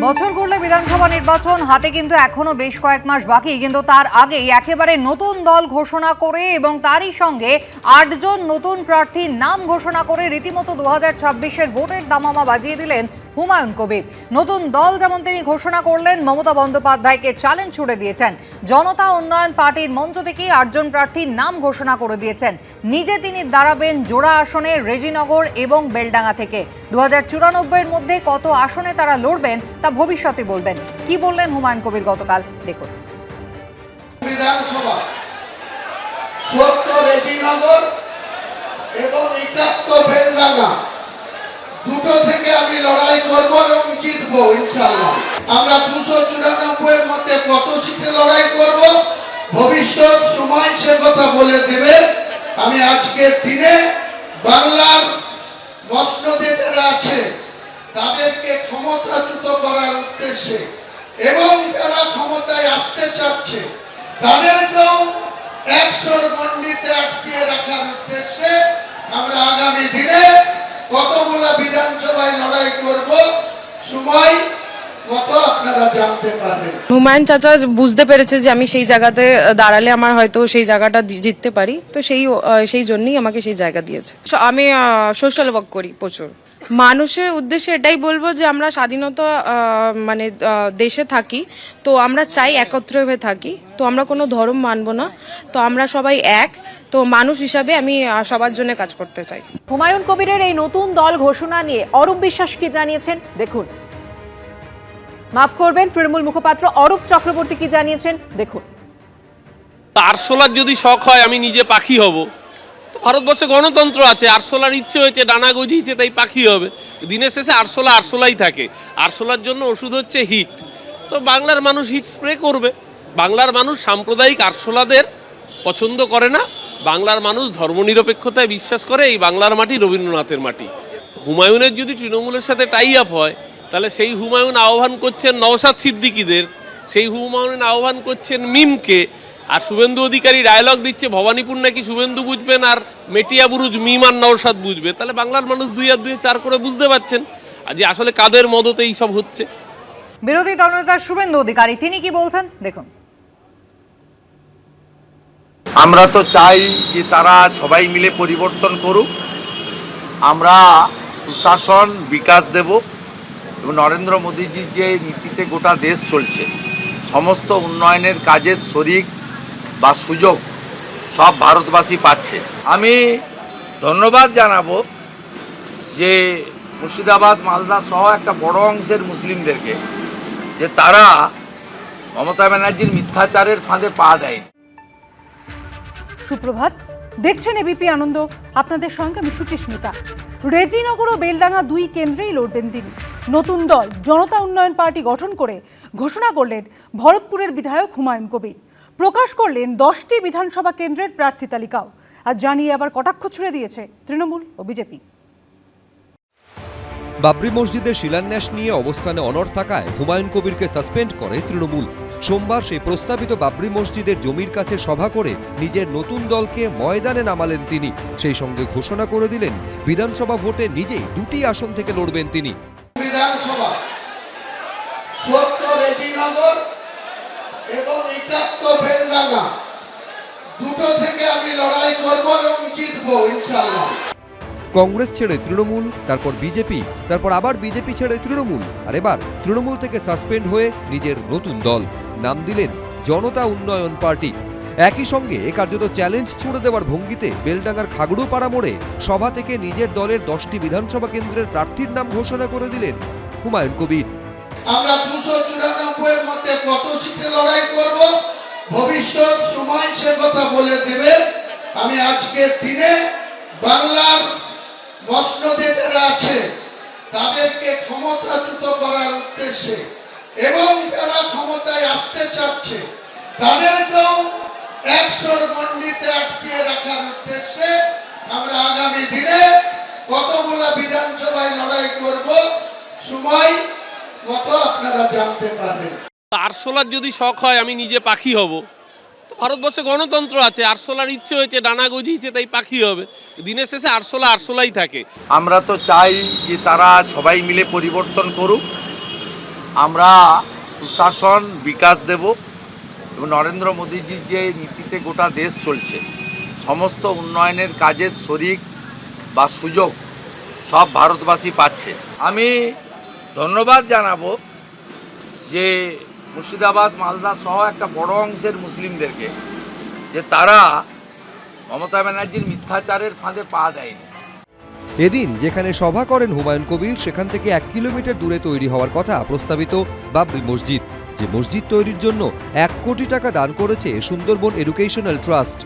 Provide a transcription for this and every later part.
বছর ঘুরলে বিধানসভা নির্বাচন হাতে কিন্তু এখনো বেশ কয়েক মাস বাকি, কিন্তু তার আগেই একেবারে নতুন দল ঘোষণা করে এবং তারই সঙ্গে ৮ জন নতুন প্রার্থীর নাম ঘোষণা করে রীতিমতো 2026-এর ভোটের দামামা বাজিয়ে দিলেন হুমায়ুন কবির। নতুন দল যেমন তিনি ঘোষণা করলেন, মমতা বন্দ্যোপাধ্যায়কে চ্যালেঞ্জ ছুড়ে দিয়েছেন। জনতা উন্নয়ন পার্টির মঞ্চ থেকেই ৮ জন প্রার্থীর নাম ঘোষণা করে দিয়েছেন। নিজে তিনি দাঁড়াবেন জোড়া আসনে রেজিনগর এবং বেলডাঙ্গা থেকে। 2094-এর মধ্যে কত আসনে তারা লড়বেন তা ভবিষ্যতে বলবেন। কি বললেন হুমায়ুন কবির গতকাল, দেখুন। বিধানসভা ৭০ রেজিনগর এবং ৭১ বেলডাঙ্গা দুটো থেকে আমি লড়াই করব এবং জিতবো ইনশাআল্লাহ। আমরা 294-এর মধ্যে কত সিটে লড়াই করব ভবিষ্যৎ সময় সে কথা বলে দেবে। আমি আজকের দিনে বাংলার মসনদে যারা আছে তাদেরকে ক্ষমতাচ্যুত করার উদ্দেশ্যে এবং যারা ক্ষমতায় আসতে চাচ্ছে তাদেরকেও ১০০ গণ্ডিতে আটকিয়ে রাখার উদ্দেশ্যে আমরা আগামী দিনে কতগুলো বিধানসভায় লড়াই করব, সময় কত আপনারা জানতে পারবেন। হুমায়ুন চাচা বুঝতে পেরেছে যে আমি সেই জায়গাতে দাঁড়ালে আমার হয়তো সেই জায়গাটা জিততে পারি, তো সেই জন্যই আমাকে সেই জায়গা দিয়েছে। আমি সোশ্যাল ওয়ার্ক করি প্রচুর। মানুষের উদ্দেশ্যে এটাই বলবো যে আমরা স্বাধীনতা মানে দেশে থাকি, তো আমরা চাই একত্র হয়ে থাকি, তো আমরা কোনো ধর্ম মানবো না, তো আমরা সবাই এক, তো মানুষ হিসাবে আমি সবার জন্য কাজ করতে চাই। হুমায়ুন কবিরের এই নতুন দল ঘোষণা নিয়ে অরূপ বিশ্বাস কি জানিয়েছেন দেখুন। মাফ করবেন, তৃণমূল মুখপাত্র অরূপ চক্রবর্তী কি জানিয়েছেন দেখুন। আরশোলার যদি শখ হয় আমি নিজে পাখি হব, তো ভারতবর্ষে গণতন্ত্র আছে। আরশোলার ইচ্ছে হয়েছে, ডানা গজিয়েছে, তাই পাখি হবে। দিনের শেষে আরশোলাই থাকে। আরশোলার জন্য ওষুধ হচ্ছে হিট। তো বাংলার মানুষ হিট স্প্রে করবে। বাংলার মানুষ সাম্প্রদায়িক আরশোলাদের পছন্দ করে না। বাংলার মানুষ ধর্মনিরপেক্ষতায় বিশ্বাস করে। এই বাংলার মাটি রবীন্দ্রনাথের মাটি। হুমায়ুনের যদি তৃণমূলের সাথে টাই আপ হয়, তাহলে সেই হুমায়ুন আহ্বান করছেন নওশাদ সিদ্দিকীদের, সেই হুমায়ুন আহ্বান করছেন মিমকে, আর শুভেন্দু অধিকারী ডায়লগ দিচ্ছে ভবানীপুর নাকি শুভেন্দু বুঝবেন আর মেটিয়া বুরুজ মিম আর নওশাদ বুঝবে। তাহলে বাংলার মানুষ 2 আর 2 4 করে বুঝতে পারছেন আর যে আসলে কাদের মদতে এইসব হচ্ছে। বিরোধী দলনেতা শুভেন্দু অধিকারী তিনি কি বলছেন দেখুন। আমরা তো চাই যে তারা সবাই মিলে পরিবর্তন করুক, আমরা সুশাসন বিকাশ দেব এবং নরেন্দ্র মোদীজির যে নীতিতে গোটা দেশ চলছে, সমস্ত উন্নয়নের কাজের শরিক বা সুযোগ সব ভারতবাসী পাচ্ছে। আমি ধন্যবাদ জানাবো যে মুর্শিদাবাদ, মালদা সহ একটা বড় অংশের মুসলিমদেরকে, যে তারা মমতা ব্যানার্জির মিথ্যাচারের ফাঁদে পা দেয়। সুপ্রভাত, দেখছেন এবিপি আনন্দ। আপনাদের সঙ্গে আমি সুচিস্মিতা। রেজিনগর ও বেলডাঙ্গা 2 কেন্দ্রেই লড়বেন তিনি। নতুন দল জনতা উন্নয়ন পার্টি গঠন করে ঘোষণা করলেন ভরতপুরের বিধায়ক হুমায়ুন কবির। প্রকাশ করলেন 10টি বিধানসভা কেন্দ্রের প্রার্থী তালিকাও। আর জানিয়ে আবার কটাক্ষ ছুড়ে দিয়েছে তৃণমূল ও বিজেপি। বাবরি মসজিদের শিলান্যাস নিয়ে অবস্থানে অনড় থাকায় হুমায়ুন কবিরকে সাসপেন্ড করে তৃণমূল। সোমবার সেই প্রস্তাবিত বাবরি মসজিদের জমির কাছে সভা করে নিজের নতুন দলকে ময়দানে নামালেন তিনি। সেই সঙ্গে ঘোষণা করে দিলেন বিধানসভা ভোটে নিজেই 2টি আসন থেকে লড়বেন তিনি। বিধানসভা ৭০ রেজিনগর এবং ৭১ বেলডাঙ্গা দুটো থেকে আমি লড়াই করব এবং জিতবো ইনশাআল্লাহ। কংগ্রেস ছেড়ে তৃণমূল, তারপর বিজেপি, তারপর আবার বিজেপি ছেড়ে তৃণমূল, আর এবার তৃণমূল থেকে সাসপেন্ড হয়ে নিজের নতুন দল নাম দিলেন জনতা উন্নয়ন পার্টি। একই সঙ্গে কার্যত চ্যালেঞ্জ ছুড়ে দেওয়ার ভঙ্গিতে বেলডাঙ্গার খাগড়ুপাড়া মোড়ে সভা থেকে নিজের দলের 10টি বিধানসভা কেন্দ্রের প্রার্থীর নাম ঘোষণা করে দিলেন হুমায়ুন কবির। আমরা 294-এর মধ্যে কত সিটে লড়াই করব ভবিষ্যৎ সময় সে কথা বলে দেবে। আমি আজকের দিনে বাংলার মসনদে যারা আছে তাদেরকে ক্ষমতাচ্যুত করার উদ্দেশ্যে এবং যারা ক্ষমতায় আসতে চাচ্ছে তাদেরকেও ১০০ গণ্ডিতে আটকিয়ে রাখার উদ্দেশ্যে আমরা আগামী দিনে কতগুলো বিধানসভায় লড়াই করব, সময় কত আপনারা জানতে পারবেন। আরশোলার যদি শখ হয় আমি নিজে পাখি হব, তো ভারতবর্ষে গণতন্ত্র আছে। আরশোলার ইচ্ছে হয়েছে, ডানা গজিয়েছে, তাই পাখি হবে। দিনের শেষে আরশোলাই থাকে। আমরা তো চাই যে তারা সবাই মিলে পরিবর্তন করুক, আমরা সুশাসন বিকাশ দেব এবং নরেন্দ্র মোদীজির যে নীতিতে গোটা দেশ চলছে, সমস্ত উন্নয়নের কাজের শরিক বা সুযোগ সব ভারতবাসী পাচ্ছে। আমি ধন্যবাদ জানাবো যে মুর্শিদাবাদ, মালদা সহ একটা বড় অংশের মুসলিমদেরকে, যে তারা মমতা ব্যানার্জির মিথ্যাচারের ফাঁদে পা দেয়নি। এদিন যেখানে সভা করেন হুমায়ুন কবির, সেখান থেকে 1 কিলোমিটার দূরে তৈরি হওয়ার কথা প্রস্তাবিত বাবরি মসজিদ, যে মসজিদ তৈরির জন্য 1 কোটি টাকা দান করেছে সুন্দরবন এডুকেশনাল ট্রাস্ট।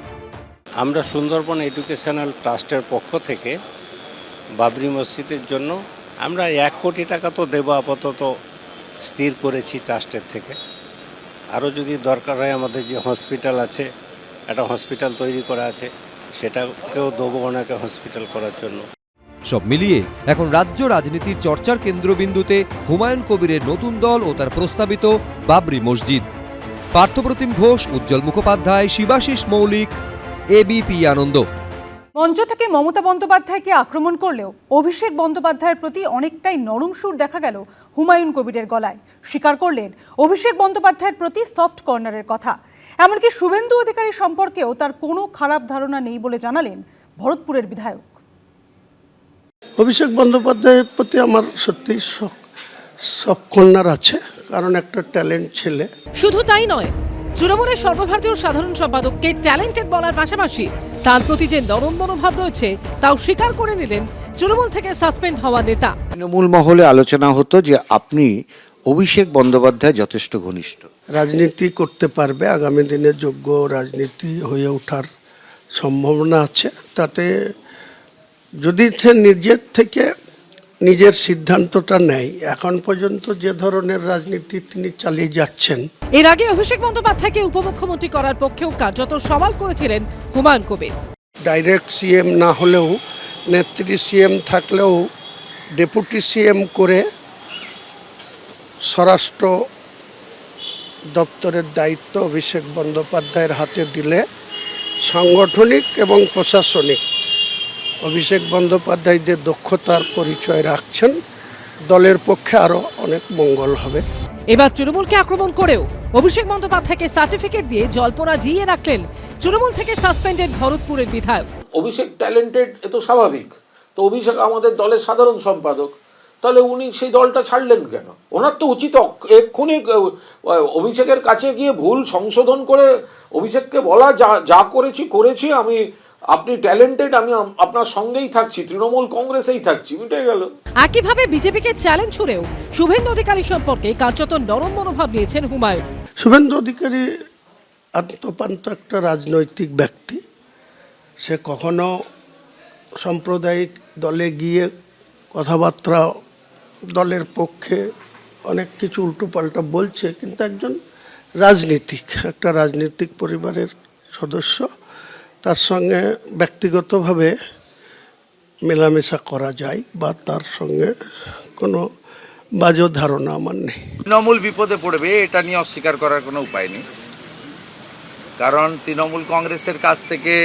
আমরা সুন্দরবন এডুকেশনাল ট্রাস্টের পক্ষ থেকে বাবরি মসজিদের জন্য আমরা 1 কোটি টাকা তো দেব আপাতত স্থির করেছি ট্রাস্টের থেকে। আরও যদি দরকার হয়, আমাদের যে হসপিটাল আছে, একটা হসপিটাল তৈরি করা আছে, সেটাকেও দেবো ওনাকে হসপিটাল করার জন্য। সব মিলিয়ে এখন রাজ্য রাজনীতির চর্চার কেন্দ্রবিন্দুতে হুমায়ুন কবিরের নতুন দল ও তার প্রস্তাবিত বাবরি মসজিদ। পার্থপ্রতিম ঘোষ, উজ্জ্বল মুখোপাধ্যায়, শিবাশিস মৌলিক, এবিপি আনন্দ। মঞ্চ থেকে মমতা বন্দ্যোপাধ্যায়কে আক্রমণ করলেও অভিষেক বন্দ্যোপাধ্যায়ের প্রতি অনেকটাই নরম সুর দেখা গেল হুমায়ুন কবিরের গলায়। স্বীকার করলেন অভিষেক বন্দ্যোপাধ্যায়ের প্রতি সফট কর্নারের কথা। এমনকি শুভেন্দু অধিকারী সম্পর্কেও তার কোনো খারাপ ধারণা নেই বলে জানালেন ভরতপুরের বিধায়ক। অভিষেক বন্দ্যোপাধ্যায়ের প্রতি আমার সত্যি সব কর্নার আছে, কারণ একটা ট্যালেন্ট ছেলে। শুধু তাই নয়, তৃণমূলের সর্বভারতীয় সাধারণ সম্পাদককে ট্যালেন্টেড বলার পাশাপাশি তার প্রতি যে নরম মনোভাব রয়েছে তাও স্বীকার করে নিলেন তৃণমূল থেকে সাসপেন্ড হওয়া নেতা। তৃণমূল মহলে আলোচনা হতো যে আপনি অভিষেক বন্দ্যোপাধ্যায় যথেষ্ট ঘনিষ্ঠ, রাজনীতি করতে পারবে, আগামী দিনে যোগ্য রাজনীতি হয়ে ওঠার সম্ভাবনা আছে। তাতে যদি সে নিজের থেকে নিজের সিদ্ধান্তটা নেয়, এখন পর্যন্ত যে ধরনের রাজনীতি তিনি চালিয়ে যাচ্ছেন। এর আগে অভিষেক বন্দ্যোপাধ্যায়কে উপমুখ্যমন্ত্রী করার পক্ষেও কার্যত সওয়াল করেছিলেন হুমায়ুন কবির। ডাইরেক্ট সিএম না হলেও, নেত্রী সিএম থাকলেও ডেপুটি সিএম করে স্বরাষ্ট্র দপ্তরের দায়িত্ব অভিষেক বন্দ্যোপাধ্যায়ের হাতে দিলে সাংগঠনিক এবং প্রশাসনিক অভিষেক বন্দ্যোপাধ্যায় যে দক্ষতার পরিচয় রাখছেন, দলের পক্ষে আরও অনেক মঙ্গল হবে। এবার তৃণমূলকে আক্রমণ করেও অভিষেক বন্দ্যোপাধ্যায়কে সার্টিফিকেট দিয়ে জল্পনা জিইয়ে রাখলেন তৃণমূল থেকে সাসপেন্ডেড ভরতপুরের বিধায়ক। অভিষেক ট্যালেন্টেড, এ তো স্বাভাবিক। তো অভিষেক আমাদের দলের সাধারণ সম্পাদক, তাহলে উনি সেই দলটা ছাড়লেন কেন? ওনার তো উচিত এক্ষুনি অভিষেকের কাছে গিয়ে ভুল সংশোধন করে অভিষেককে বলা, যা করেছি আমি, আপনি ট্যালেন্টেড, আমি আপনার সঙ্গেই থাকছি, তৃণমূল কংগ্রেসেই থাকছি, মিটে গেল। একইভাবে বিজেপিকে চ্যালেঞ্জ ছুড়েও শুভেন্দু অধিকারী সম্পর্কে কার্যত নরম মনোভাব নিয়েছেন হুমায়ুন। শুভেন্দু অধিকারী আত্মপান্ত একটা রাজনৈতিক ব্যক্তি। সে কখনো সাম্প্রদায়িক দলে গিয়ে কথাবার্তা দলের পক্ষে অনেক কিছু উল্টোপাল্টা বলছে, কিন্তু একজন একটা রাজনৈতিক পরিবারের সদস্য। তার সঙ্গে ব্যক্তিগতভাবে মেলামেশা করা যায় বা তার সঙ্গে কোনো বাজে ধারণা আমার নেই। তৃণমূল বিপদে পড়বে এটা নিয়ে অস্বীকার করার কোনো উপায় নেই, কারণ তৃণমূল কংগ্রেসের কাছ থেকে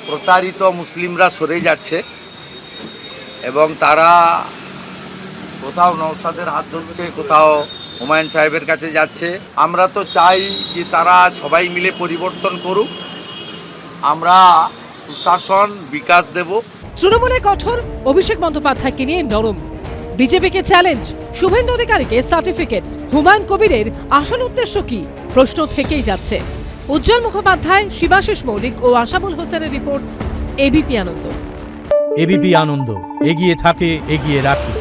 প্রতারিত মুসলিমরা সরে যাচ্ছে এবং তারা কোথাও নওশাদের হাত ধরছে, কোথাও হুমায়ুন সাহেবের কাছে যাচ্ছে। আমরা তো চাই যে তারা সবাই মিলে পরিবর্তন করুক, আমরা সুশাসন বিকাশ দেব। তৃণমূলে কঠোর, অভিষেক বন্দ্যোপাধ্যায়কে নিয়ে নরম। বিজেপিকে চ্যালেঞ্জ, শুভেন্দু অধিকারীকে সার্টিফিকেট। হুমায়ুন কবিরের আসল উদ্দেশ্য কি? প্রশ্ন থেকেই যাচ্ছে। উজ্জ্বল মুখোপাধ্যায়, শিবাশিস মৌলিক ও আশাবুল হোসেনের রিপোর্ট, এবিপি আনন্দ। এবিপি আনন্দ, এগিয়ে থাকে, এগিয়ে রাখে।